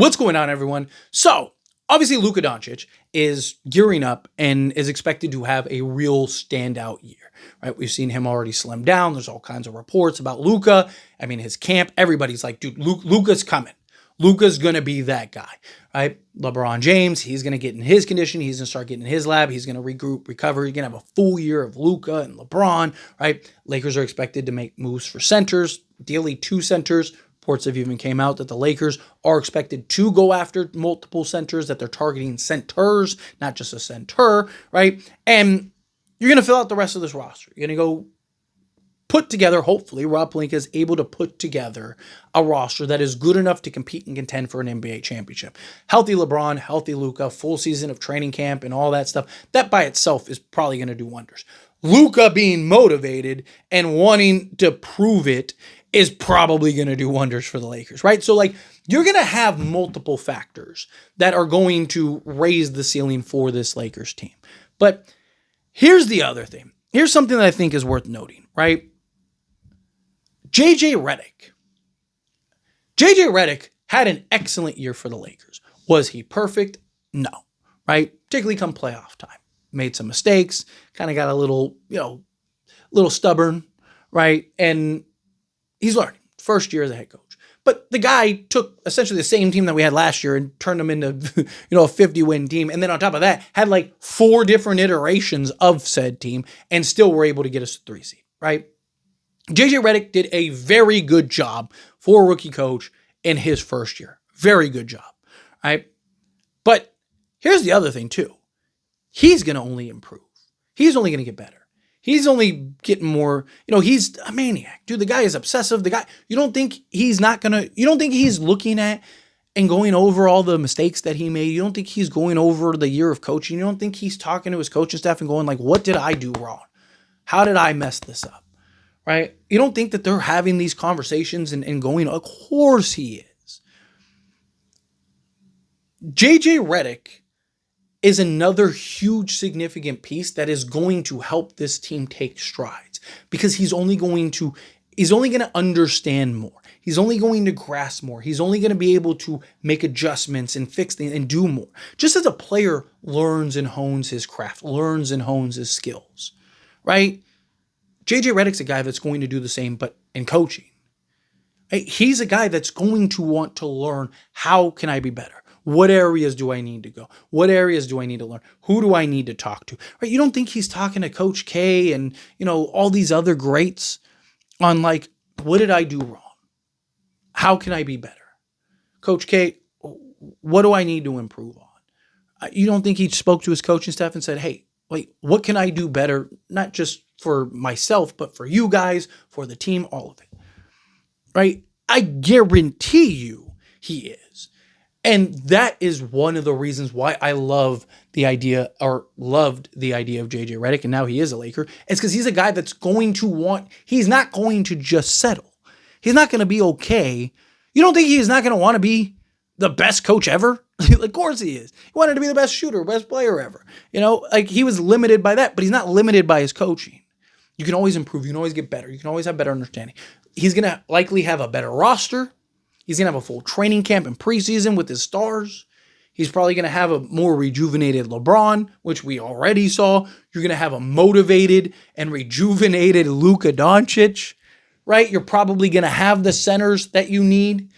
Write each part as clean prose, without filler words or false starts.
What's going on, everyone? So, obviously, Luca Doncic is gearing up and is expected to have a real standout year, right? We've seen him already slim down. There's all kinds of reports about Luca. I mean, his camp, everybody's like, dude, Luca's coming. Luca's going to be that guy, right? LeBron James, he's going to get in his condition. He's going to start getting in his lab. He's going to regroup, recover. You're going to have a full year of Luca and LeBron, right? Lakers are expected to make moves for centers, ideally 2 centers. Reports have even came out that the Lakers are expected to go after multiple centers, that they're targeting centers, not just a center, right? And you're going to fill out the rest of this roster. You're going to go put together, hopefully, Rob Pelinka is able to put together a roster that is good enough to compete and contend for an NBA championship. Healthy LeBron, healthy Luca, full season of training camp and all that stuff. That by itself is probably going to do wonders. Luca being motivated and wanting to prove it is probably going to do wonders for the Lakers, right? So, you're going to have multiple factors that are going to raise the ceiling for this Lakers team. But here's the other thing. Here's something that I think is worth noting, right? JJ Redick. JJ Redick had an excellent year for the Lakers. Was he perfect? No, right? Particularly come playoff time. Made some mistakes, kind of got a little stubborn, right? And he's learning. First year as a head coach. But the guy took essentially the same team that we had last year and turned them into, a 50-win team. And then on top of that, had 4 different iterations of said team and still were able to get us a 3 seed, right? JJ Redick did a very good job for a rookie coach in his first year. Very good job, right? But here's the other thing too. He's going to only improve. He's only going to get better. He's only getting more, he's a maniac. Dude, the guy is obsessive. You don't think he's looking at and going over all the mistakes that he made. You don't think he's going over the year of coaching. You don't think he's talking to his coaching staff and going what did I do wrong? How did I mess this up? Right? You don't think that they're having these conversations and going, of course he is. JJ Redick is another huge significant piece that is going to help this team take strides because he's only going to understand more. He's only going to grasp more. He's only going to be able to make adjustments and fix things and do more. Just as a player learns and hones his craft, learns and hones his skills, right? JJ Redick's a guy that's going to do the same, but in coaching. Right? He's a guy that's going to want to learn, how can I be better? What areas do I need to go? What areas do I need to learn? Who do I need to talk to? Right? You don't think he's talking to Coach K and, all these other greats on what did I do wrong? How can I be better? Coach K, what do I need to improve on? You don't think he spoke to his coaching staff and said, hey, wait, what can I do better? Not just for myself, but for you guys, for the team, all of it. Right? I guarantee you he is. And that is one of the reasons why I loved the idea of JJ Redick, and now he is a Laker. It's because he's a guy that's he's not going to just settle. He's not going to be okay. You don't think he's not going to want to be the best coach ever? Of course he is. He wanted to be the best shooter, best player ever. He was limited by that, but he's not limited by his coaching. You can always improve. You can always get better. You can always have better understanding. He's going to likely have a better roster. He's going to have a full training camp and preseason with his stars. He's probably going to have a more rejuvenated LeBron, which we already saw. You're going to have a motivated and rejuvenated Luca Doncic, right? You're probably going to have the centers that you need,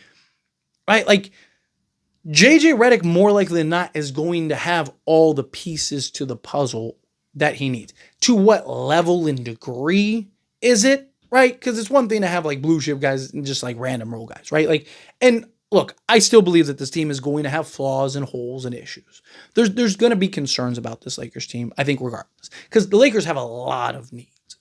right? JJ Redick, more likely than not, is going to have all the pieces to the puzzle that he needs. To what level and degree is it? Right? Because it's one thing to have blue chip guys and just random role guys, right? And look, I still believe that this team is going to have flaws and holes and issues. There's going to be concerns about this Lakers team, I think, regardless. Because the Lakers have a lot of needs,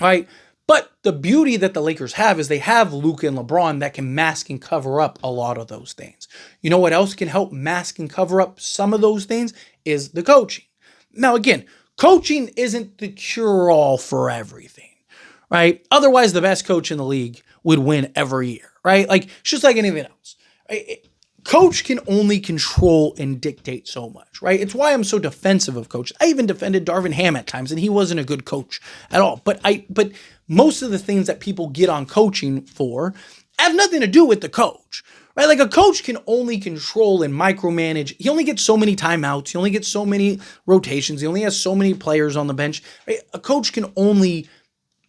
right? But the beauty that the Lakers have is they have Luka and LeBron that can mask and cover up a lot of those things. You know what else can help mask and cover up some of those things is the coaching. Now, again, coaching isn't the cure-all for everything. Right? Otherwise, the best coach in the league would win every year, right? It's just like anything else. Right? Coach can only control and dictate so much, right? It's why I'm so defensive of coaches. I even defended Darvin Ham at times, and he wasn't a good coach at all. But most of the things that people get on coaching for have nothing to do with the coach, right? Like a coach can only control and micromanage. He only gets so many timeouts. He only gets so many rotations. He only has so many players on the bench. Right? A coach can only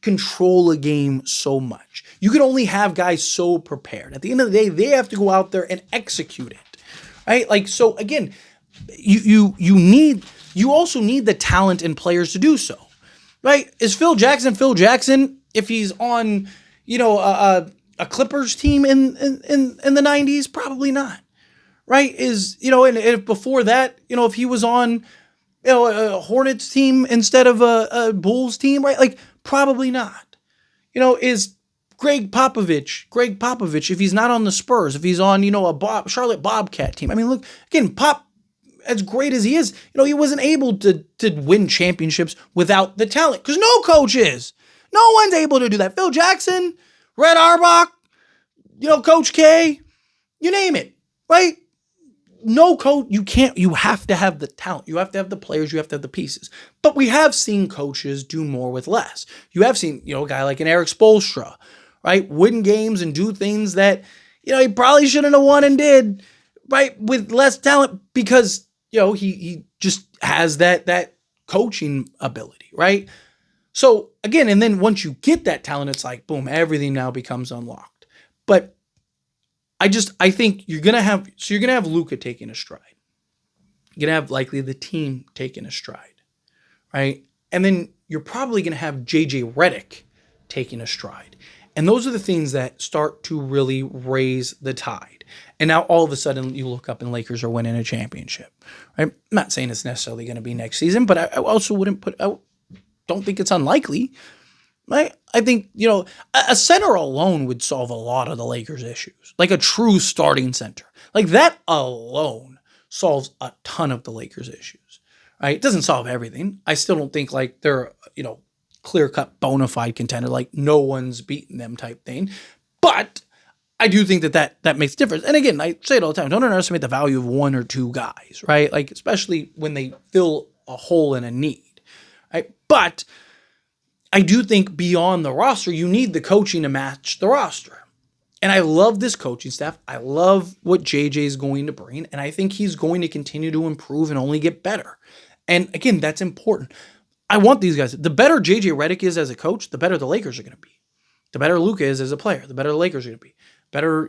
control a game so much. You can only have guys so prepared. At the end of the day, they have to go out there and execute it, right? Like, so again, you also need the talent and players to do so, right? Is Phil Jackson if he's on, a Clippers team in the 90s? Probably not, right? And if before that, if he was on, a Hornets team instead of a Bulls team, right? Like, probably not. Is Greg Popovich, if he's not on the Spurs, if he's on, a Charlotte Bobcat team. I mean, look, again, Pop, as great as he is, he wasn't able to win championships without the talent, because no coach is. No one's able to do that. Phil Jackson, Red Auerbach, Coach K, you name it, right? No coach, you have to have the talent. You have to have the players. You have to have the pieces. But we have seen coaches do more with less. You have seen, a guy like an Eric Spoelstra, right? Win games and do things that, he probably shouldn't have won and did, right? With less talent, because, he just has that coaching ability, right? So again, and then once you get that talent, it's like, boom, everything now becomes unlocked. But I think you're going to have Luka taking a stride. You're going to have likely the team taking a stride, right? And then you're probably going to have JJ Redick taking a stride. And those are the things that start to really raise the tide. And now all of a sudden you look up and Lakers are winning a championship, right? I'm not saying it's necessarily going to be next season, but I also don't think it's unlikely. Right? I think, a center alone would solve a lot of the Lakers' issues. Like a true starting center. Like that alone solves a ton of the Lakers' issues. Right? It doesn't solve everything. I still don't think like they're, clear-cut bona fide contender, like no one's beaten them type thing. But I do think that makes a difference. And again, I say it all the time, don't underestimate the value of one or two guys, right? Like, especially when they fill a hole in a need. Right? But I do think beyond the roster, you need the coaching to match the roster. And I love this coaching staff. I love what JJ is going to bring. And I think he's going to continue to improve and only get better. And again, that's important. I want these guys. The better JJ Redick is as a coach, the better the Lakers are going to be. The better Luka is as a player, the better the Lakers are going to be. Better,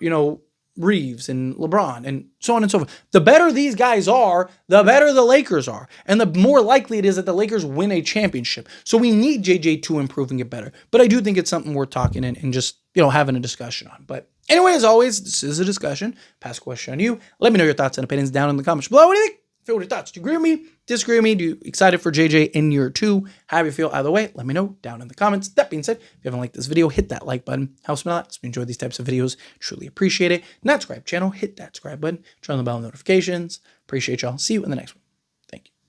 Reeves and LeBron and so on and so forth. The better these guys are, the better the Lakers are. And the more likely it is that the Lakers win a championship. So we need JJ to improve and get better. But I do think it's something worth talking and just, having a discussion on. But anyway, as always, this is a discussion. Pass a question on you. Let me know your thoughts and opinions down in the comments below. What do you think? Feel your thoughts. Do you agree with me? Disagree with me? Do you excited for JJ in year 2? How do you feel? Either way, let me know down in the comments. That being said, if you haven't liked this video, hit that like button. Helps me a lot. If you enjoy these types of videos, truly appreciate it. Not subscribe channel, hit that subscribe button. Turn on the bell notifications. Appreciate y'all. See you in the next one.